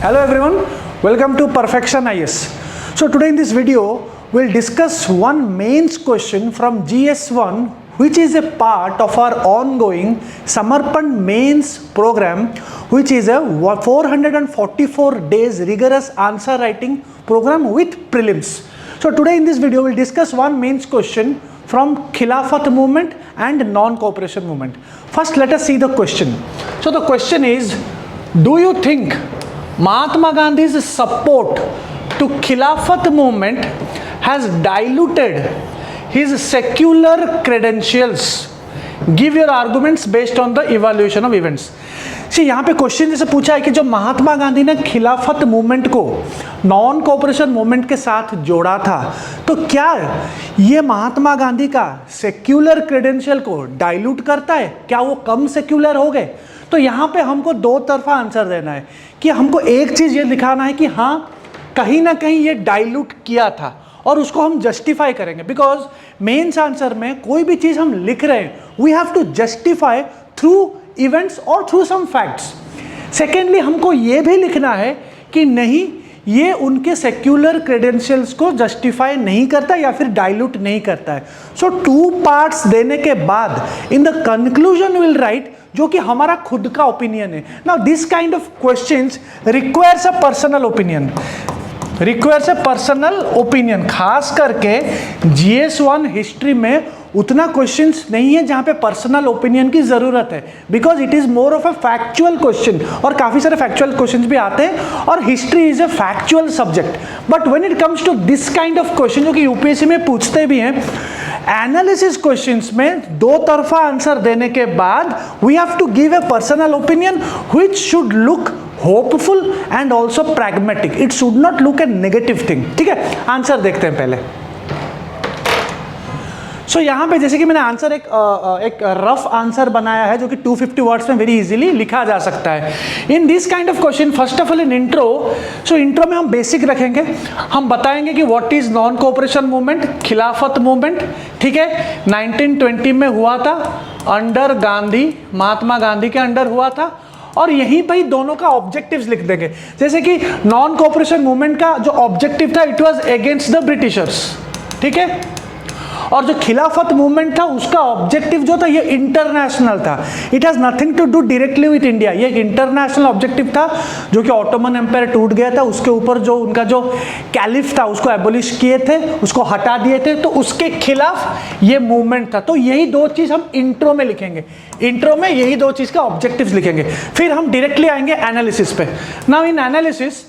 Hello everyone, welcome to Perfection IS. So today in this video, we'll discuss one mains question from GS1 which is a part of our ongoing Samarpan mains program, which is a 444 days rigorous answer writing program with prelims. So today in this video, we'll discuss one mains question from Khilafat movement and non-cooperation movement. First, let us see the question. So the question is, do you think Mahatma Gandhi's support to Khilafat movement has diluted his secular credentials? Give your arguments based on the evaluation of events. See, यहाँ पे question जैसे पूछा है कि जो महात्मा गांधी ने खिलाफत movement को नॉन कोऑपरेशन मूवमेंट के साथ जोड़ा था, तो क्या ये महात्मा गांधी का सेक्युलर क्रेडेंशियल को डाइल्यूट करता है? क्या वो कम सेक्युलर हो गए? तो यहाँ पे हमको दो तरफा आंसर देना है कि हमको एक चीज़ ये दिखाना है कि हाँ, कहीं ना कहीं ये डाइल्यूट किया था और उसको हम जस्टिफाई करेंगे, बिकॉज मेंस आंसर में कोई भी चीज़ हम लिख रहे हैं, we have to justify through events और थ्रू सम फैक्ट्स. सेकेंडली, हमको ये भी लिखना है कि नहीं, ये उनके सेक्युलर क्रेडेंशियल्स को जस्टिफाई नहीं करता या फिर डाइल्यूट नहीं करता है. सो टू पार्ट्स देने के बाद in the conclusion will write जो कि हमारा खुद का ओपिनियन है. Now this kind of questions requires a personal opinion, खास करके GS1 हिस्ट्री में उतना क्वेश्चंस नहीं है जहां पे पर्सनल ओपिनियन की जरूरत है, because it is more of a factual question, और काफी सारे फैक्चुअल क्वेश्चंस भी आते हैं और history is a factual subject. But when it comes to this kind of question जो कि यूपीएससी में पूछते भी हैं, एनालिसिस क्वेश्चंस में दो तरफा आंसर देने के बाद we have to give a personal opinion which should look hopeful and also pragmatic. It should not look a negative thing. ठीक है, आंसर देखते हैं पहले. सो यहाँ पे जैसे कि मैंने आंसर एक रफ आंसर बनाया है जो कि 250 वर्ड्स में वेरी इजीली लिखा जा सकता है. In this kind of question, first of all in intro, so intro में हम बेसिक रखेंगे. हम बताएंगे कि what is non cooperation movement, खिलाफत मूवमेंट. ठीक है, 1920 में हुआ था, अंडर गांधी, महात्मा गांधी के अंडर हुआ था, और यहीं पर ही दोनों का ऑब्जेक्टिव्स लिख देंगे. जैसे कि नॉन कोऑपरेशन मूवमेंट का जो ऑब्जेक्टिव था, it was against the Britishers. ठीक है, और जो खिलाफत मूवमेंट था उसका ऑब्जेक्टिव जो था ये इंटरनेशनल था. It has nothing to do directly with India. ये इंटरनेशनल ऑब्जेक्टिव था जो कि ऑटोमन एम्पायर टूट गया था, उसके ऊपर जो उनका जो कैलिफ था उसको एबोलिश किए थे, उसको हटा दिए थे, तो उसके खिलाफ ये मूवमेंट था. तो यही दो चीज हम इंट्रो में लिखेंगे. इंट्रो में यही दो चीज का ऑब्जेक्टिव्स लिखेंगे. फिर हम डायरेक्टली आएंगे एनालिसिस पे. नाउ इन एनालिसिस,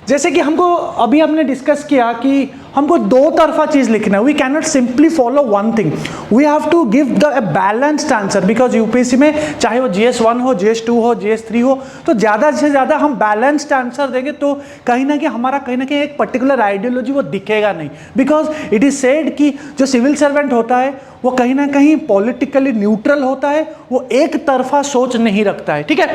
जैसे कि हमको अभी हमने डिस्कस किया कि हमको दो तरफा चीज लिखना है. We can not simply follow one thing, we have to give the balanced answer, because UPSC में चाहे वो GS1 हो, GS2 हो, GS3 हो, तो ज़्यादा से ज़्यादा हम बैलेंस्ड आंसर देंगे तो कहीं ना कहीं एक पर्टिकुलर आइडियोलॉजी वो दिखेगा नहीं. बिकॉज इट इज सेड कि जो सिविल सर्वेंट होता है वो कहीं ना कहीं पॉलिटिकली न्यूट्रल होता है, वो एक तरफा सोच नहीं रखता है. ठीक है,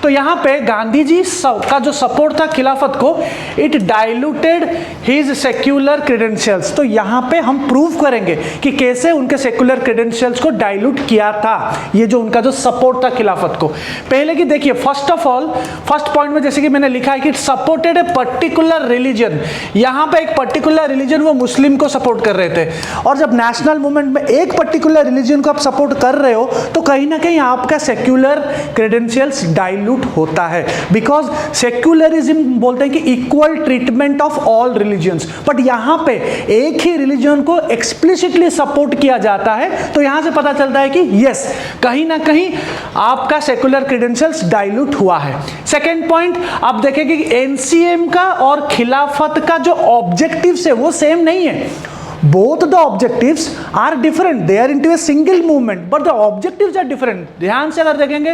तो यहाँ पे गांधी जी का जो सपोर्ट था खिलाफत को, it diluted his secular credentials. तो यहाँ पे हम प्रूव करेंगे कि कैसे उनके सेक्युलर क्रेडेंशियल्स को डाइल्यूट किया था, ये जो उनका जो सपोर्ट था खिलाफत को. पहले की देखिए, first of all, first point में जैसे कि मैंने लिखा है कि it supported a particular religion. यहाँ पे एक पर्टिकुलर रिलीजन, वो मुस्लिम को सपोर्ट कर रहे थे, और जब नेशनल मूवमेंट में एक पर्टिकुलर रिलीजन को आप सपोर्ट कर रहे हो तो कहीं ना कहीं आपका सेक्युलर क्रेडेंशियल्स डाइल्यूट होता है. बिकॉज सेक्युलरिज्म बोलते हैं कि equal treatment of all religions, but यहाँ पे एक ही रिलीजन को एक्सप्लिसिटली सपोर्ट किया जाता है. तो यहां से पता चलता है कि यस, कहीं ना कहीं आपका सेक्युलर क्रेडेंशियल्स डाइल्यूट हुआ है. सेकेंड पॉइंट, आप देखेंगे कि एनसीएम का और खिलाफत का जो ऑब्जेक्टिव्स है वो सेम नहीं है. Both the objectives are different. They are into a single movement, but the objectives are different. ध्यान से अगर देखेंगे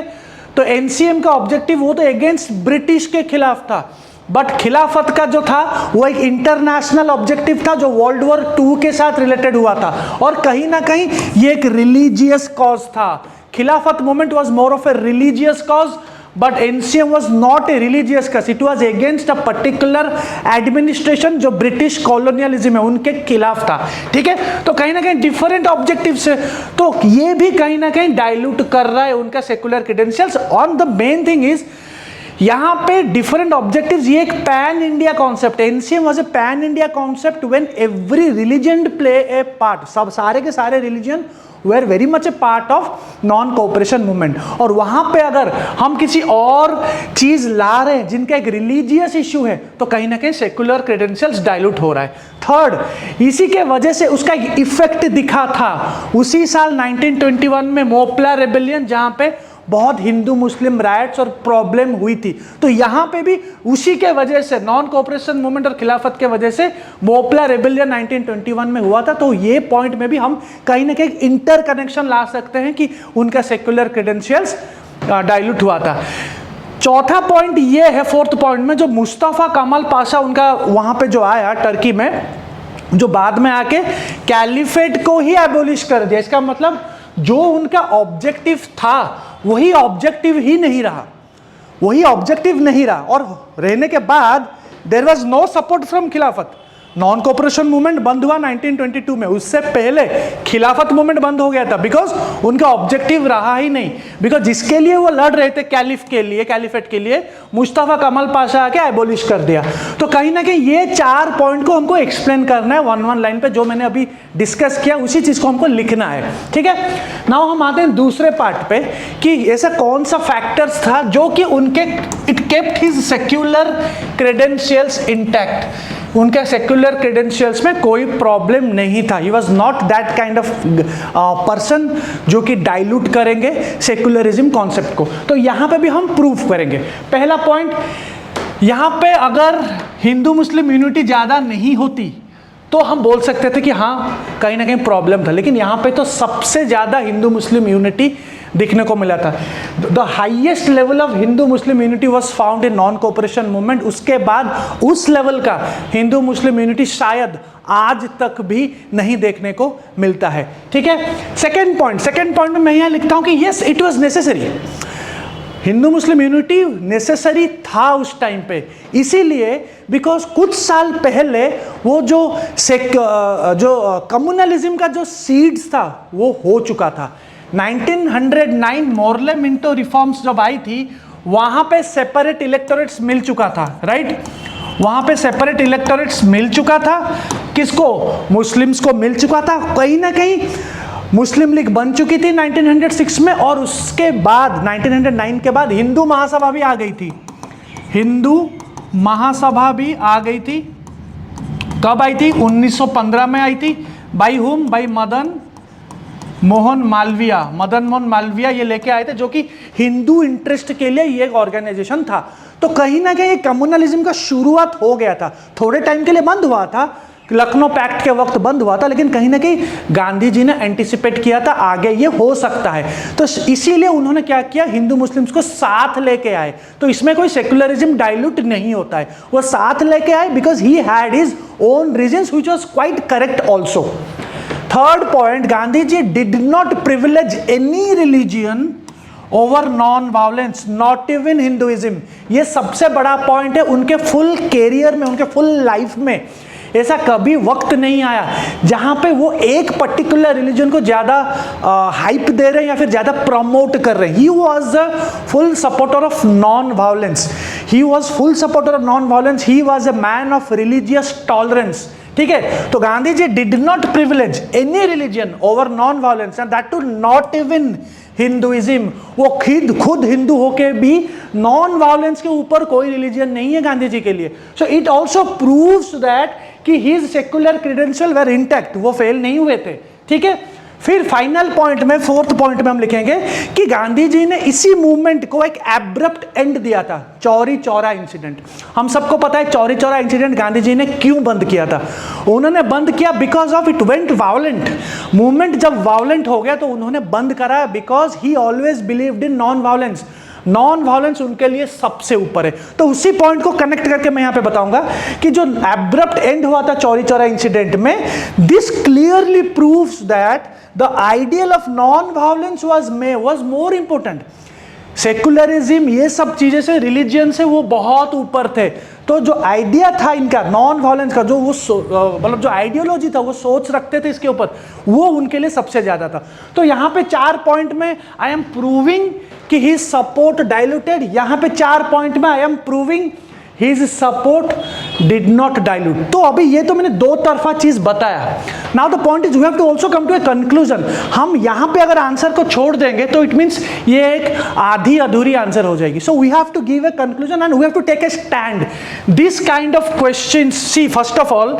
तो NCM का ऑब्जेक्टिव वो तो अगेंस्ट ब्रिटिश के खिलाफ था, बट खिलाफत का जो था वो एक इंटरनेशनल ऑब्जेक्टिव था जो वर्ल्ड वॉर 2 के साथ रिलेटेड हुआ था, और कहीं ना कहीं ये एक रिलीजियस कॉज था. खिलाफत movement was more of a religious cause, but NCM was not a religious cause. It was against a particular administration जो ब्रिटिश कॉलोनियलिज्म है उनके खिलाफ था. ठीक है, तो कहीं ना कहीं डिफरेंट ऑब्जेक्टिव्स है, तो ये भी कहीं ना कहीं डाइल्यूट कर रहा है उनका secular credentials. On the main thing is यहाँ पे डिफरेंट ऑब्जेक्टिव्स, ये एक pan India concept, NCM was a pan India concept when every religion play A part, सब सारे के सारे religion were very much A part of non cooperation movement. और वहां पे अगर हम किसी और चीज ला रहे हैं जिनका एक रिलीजियस इश्यू है तो कहीं ना कहीं सेकुलर क्रेडेंशियल्स डाइल्यूट हो रहा है। थर्ड, इसी के वजह से उसका एक इफेक्ट दिखा था उसी साल 1921 में मोपला रेबेलियन, जहां पे बहुत हिंदू मुस्लिम राइट्स और प्रॉब्लम हुई थी। तो यहाँ पे भी उसी के वजह से, नॉन कोऑपरेशन मूवमेंट और खिलाफत के वजह से मोपला रेबेलियन 1921 में हुआ था। तो ये पॉइंट में भी हम कहीं ना कहीं इंटर कनेक्शन ला सकते हैं कि उनका सेक्युलर क्रेडेंशियल्स डाइल्यूट हुआ था। चौथा पॉइंट ये है, फोर्थ पॉइंट में, जो मुस्तफा कमाल पाशा उनका वहां पे जो आया टर्की में, जो बाद में आके कैलिफेट को ही एबोलिश कर दिया। इसका मतलब जो उनका ऑब्जेक्टिव था वही ऑब्जेक्टिव ही नहीं रहा, वही ऑब्जेक्टिव नहीं रहा। और रहने के बाद there was no support from Khilafat. Non cooperation movement बंद हुआ 1922 में, उससे पहले खिलाफत मूवमेंट बंद हो गया था, बिकॉज उनका ऑब्जेक्टिव रहा ही नहीं। बिकॉज जिसके लिए वो लड़ रहे थे, कैलिफ के लिए, कैलिफेट के लिए, मुस्तफा कमाल पाशा आके एबोलिश कर दिया। तो कहीं ना कहीं ये 4 पॉइंट को हमको एक्सप्लेन करना है वन लाइन पे, जो मैंने अभी डिस्कस किया उसी चीज को हमको लिखना है, ठीक है। नाउ हम आते हैं दूसरे पार्ट पे कि ऐसा कौन सा फैक्टर्स था जो कि उनके it kept his secular credentials intact. उनके सेक्युलर क्रेडेंशियल्स में कोई प्रॉब्लम नहीं था। He was not that kind of person जो कि डाइल्यूट करेंगे सेक्युलरिज्म कॉन्सेप्ट को। तो यहाँ पे भी हम प्रूफ करेंगे। पहला पॉइंट, यहाँ पे अगर हिंदू मुस्लिम यूनिटी ज़्यादा नहीं होती तो हम बोल सकते थे कि हाँ कहीं ना कहीं प्रॉब्लम था, लेकिन यहाँ पे तो सबसे ज़्यादा हिंदू मुस्लिम यूनिटी दिखने को मिला था। The highest level of Hindu Muslim unity was found in non cooperation movement. उसके बाद उस लेवल का हिंदू मुस्लिम यूनिटी शायद आज तक भी नहीं देखने को मिलता है, ठीक है। सेकेंड पॉइंट में मैं यहाँ लिखता हूँ कि yes it was necessary. Hindu Muslim unity necessary था उस टाइम पे, इसीलिए बिकॉज कुछ साल पहले वो जो कम्युनलिज्म का जो सीड्स था वो हो चुका था। 1909 मोरले मिंटो रिफॉर्म्स जब आई थी, वहां पे सेपरेट इलेक्टोरेट्स मिल चुका था, राइट। वहां पे सेपरेट इलेक्टोरेट्स मिल चुका था, किसको? मुस्लिम्स को मिल चुका था। कहीं ना कहीं मुस्लिम लीग बन चुकी थी 1906 में, और उसके बाद 1909 के बाद हिंदू महासभा भी आ गई थी। हिंदू महासभा भी आ गई थी। कब आई थी? 1915 में आई थी। बाई हुम? बाई मदन मोहन मालवीय ये लेके आए थे, जो कि हिंदू इंटरेस्ट के लिए ये एक ऑर्गेनाइजेशन था। तो कहीं ना कहीं कम्युनलिज्म का शुरुआत हो गया था। थोड़े टाइम के लिए बंद हुआ था, लखनऊ पैक्ट के वक्त बंद हुआ था, लेकिन कहीं ना कहीं गांधी जी ने एंटिसिपेट किया था आगे ये हो सकता है। तो इसीलिए उन्होंने क्या किया, हिंदू मुस्लिम्स को साथ लेके आए। तो इसमें कोई सेकुलरिज्म डाइल्यूट नहीं होता है, वो साथ लेके आए because he had his own reasons which was quite correct also. Third point, Gandhi ji did not privilege any religion over non violence, not even Hinduism. ये सबसे बड़ा पॉइंट है। उनके फुल कैरियर में, उनके फुल लाइफ में ऐसा कभी वक्त नहीं आया जहां पे वो एक पर्टिकुलर रिलीजन को ज्यादा हाइप दे रहे हैं या फिर ज्यादा प्रमोट कर रहे हैं। He was the full supporter of non violence. He was full supporter of non violence. He was a man of religious tolerance, ठीक है। तो Gandhi ji did not privilege any religion over non violence, and that too not even Hinduism. वो खुद हिंदू होके भी non violence के ऊपर कोई रिलीजन नहीं है गांधी जी के लिए। So it also proves that कि his secular credential were intact, वो फेल नहीं हुए थे, ठीक है। फिर फाइनल पॉइंट में, फोर्थ पॉइंट में हम लिखेंगे कि गांधी जी ने इसी मूवमेंट को एक एब्रप्ट एंड दिया था, चौरी चौरा इंसिडेंट। हम सबको पता है चौरी चौरा इंसिडेंट गांधी जी ने क्यों बंद किया था। उन्होंने बंद किया because of it went violent. Movement जब वायलेंट हो गया तो उन्होंने बंद करा, because he always believed in non violence. Non violence उनके लिए सबसे ऊपर है। तो उसी पॉइंट को कनेक्ट करके मैं यहां पे बताऊंगा कि जो एब्रप्ट एंड हुआ था चौरी चौरा इंसिडेंट में, this clearly proves that the ideal of non violence was more important. Secularism, ये सब चीजें से, रिलीजियन से वो बहुत ऊपर थे। तो जो आइडिया था इनका नॉन वायलेंस का, जो वो मतलब जो आइडियोलॉजी था, वो सोच रखते थे इसके ऊपर, वो उनके लिए सबसे ज्यादा था। तो यहाँ पे 4 पॉइंट में आई एम प्रूविंग कि ही सपोर्ट डाइल्यूटेड, यहाँ पे 4 पॉइंट में I am proving his support did not dilute. तो अभी ये तो मैंने दो तरफा चीज बताया। Now the point is we have to also come to a conclusion. हम यहां पे अगर आंसर को छोड़ देंगे तो इट मींस ये एक आधी अधूरी आंसर हो जाएगी। So we have to give a conclusion and we have to take a stand. This kind of questions, see first of all,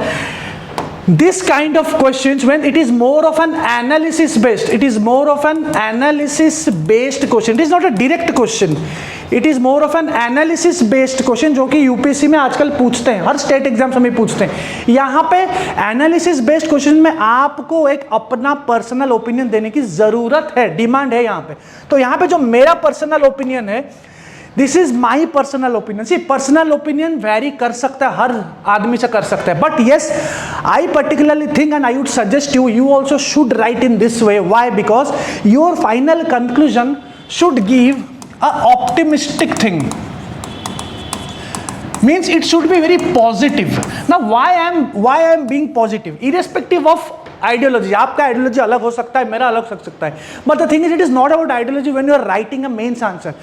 this kind of questions, when it is more of an analysis based, it is more of an analysis based question, it is not a direct question, it is more of an analysis based question, जो कि UPSC में आजकल पूछते हैं, हर state exams में पूछते हैं। यहाँ पे एनालिसिस बेस्ड क्वेश्चन में आपको एक अपना पर्सनल ओपिनियन देने की जरूरत है, डिमांड है यहाँ पे। तो यहाँ पे जो मेरा पर्सनल ओपिनियन है, this is my personal opinion. See personal opinion vary कर सकता है, हर आदमी से कर सकता है, but yes I particularly think and I would suggest you also should write in this way. Why? Because your final conclusion should give a optimistic thing, means it should be very positive. Now why I am being positive irrespective of ideology? आपका ideology अलग हो सकता है, मेरा अलग हो सकता है, but the thing is it is not about ideology when you are writing a mains answer,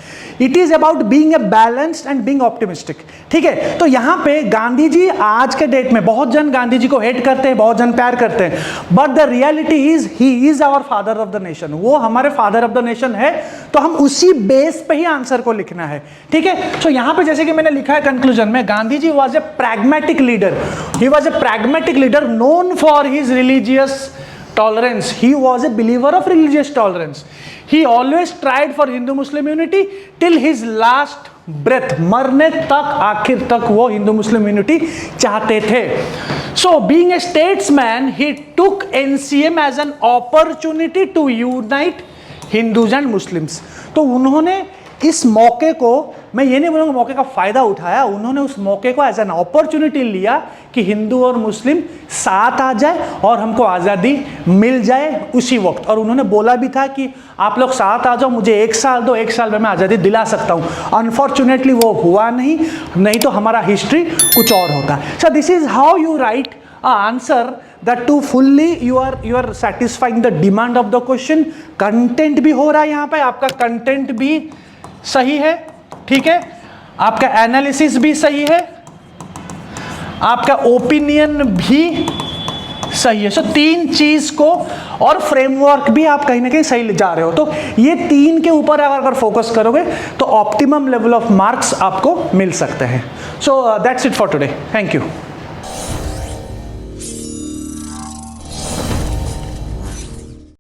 it is about being a balanced and being optimistic. ठीक है, तो यहाँ पे गांधी जी आज के डेट में बहुत जन गांधी जी को हेट करते हैं, बहुत जन प्यार करते हैं, but the reality is he is our father of the nation. वो हमारे फादर ऑफ द नेशन है, तो हम उसी बेस पे ही आंसर को लिखना है। ठीक है, तो यहाँ पे जैसे कि मैंने लिखा है कंक्लूजन में, Gandhi ji was a pragmatic leader. He was a pragmatic leader known for his religious tolerance. He was a believer of religious tolerance. He always tried for Hindu-Muslim unity till his last breath. मरने तक, आखिर तक वो Hindu Muslim unity चाहते थे। So being a statesman, he took NCM as an opportunity to unite Hindus and Muslims. तो उन्होंने इस मौके को, मैं ये नहीं बोलूँगा मौके का फ़ायदा उठाया, उन्होंने उस मौके को एज एन अपॉर्चुनिटी लिया कि हिंदू और मुस्लिम साथ आ जाए और हमको आज़ादी मिल जाए उसी वक्त। और उन्होंने बोला भी था कि आप लोग साथ आ जाओ, मुझे 1 साल दो, 1 साल में मैं आज़ादी दिला सकता हूँ। अनफॉर्चुनेटली वो हुआ नहीं तो हमारा हिस्ट्री कुछ और होता। So this is how you right answer that to fully you are satisfying the demand of the question. Content भी हो रहा है यहाँ पे, आपका कंटेंट भी सही है, ठीक है, आपका एनालिसिस भी सही है, आपका ओपिनियन भी सही है। सो 3 चीज को, और फ्रेमवर्क भी आप कहीं ना कहीं सही जा रहे हो। तो ये 3 के ऊपर अगर फोकस करोगे तो ऑप्टिमम लेवल ऑफ मार्क्स आपको मिल सकते हैं। So that's it for today, thank you.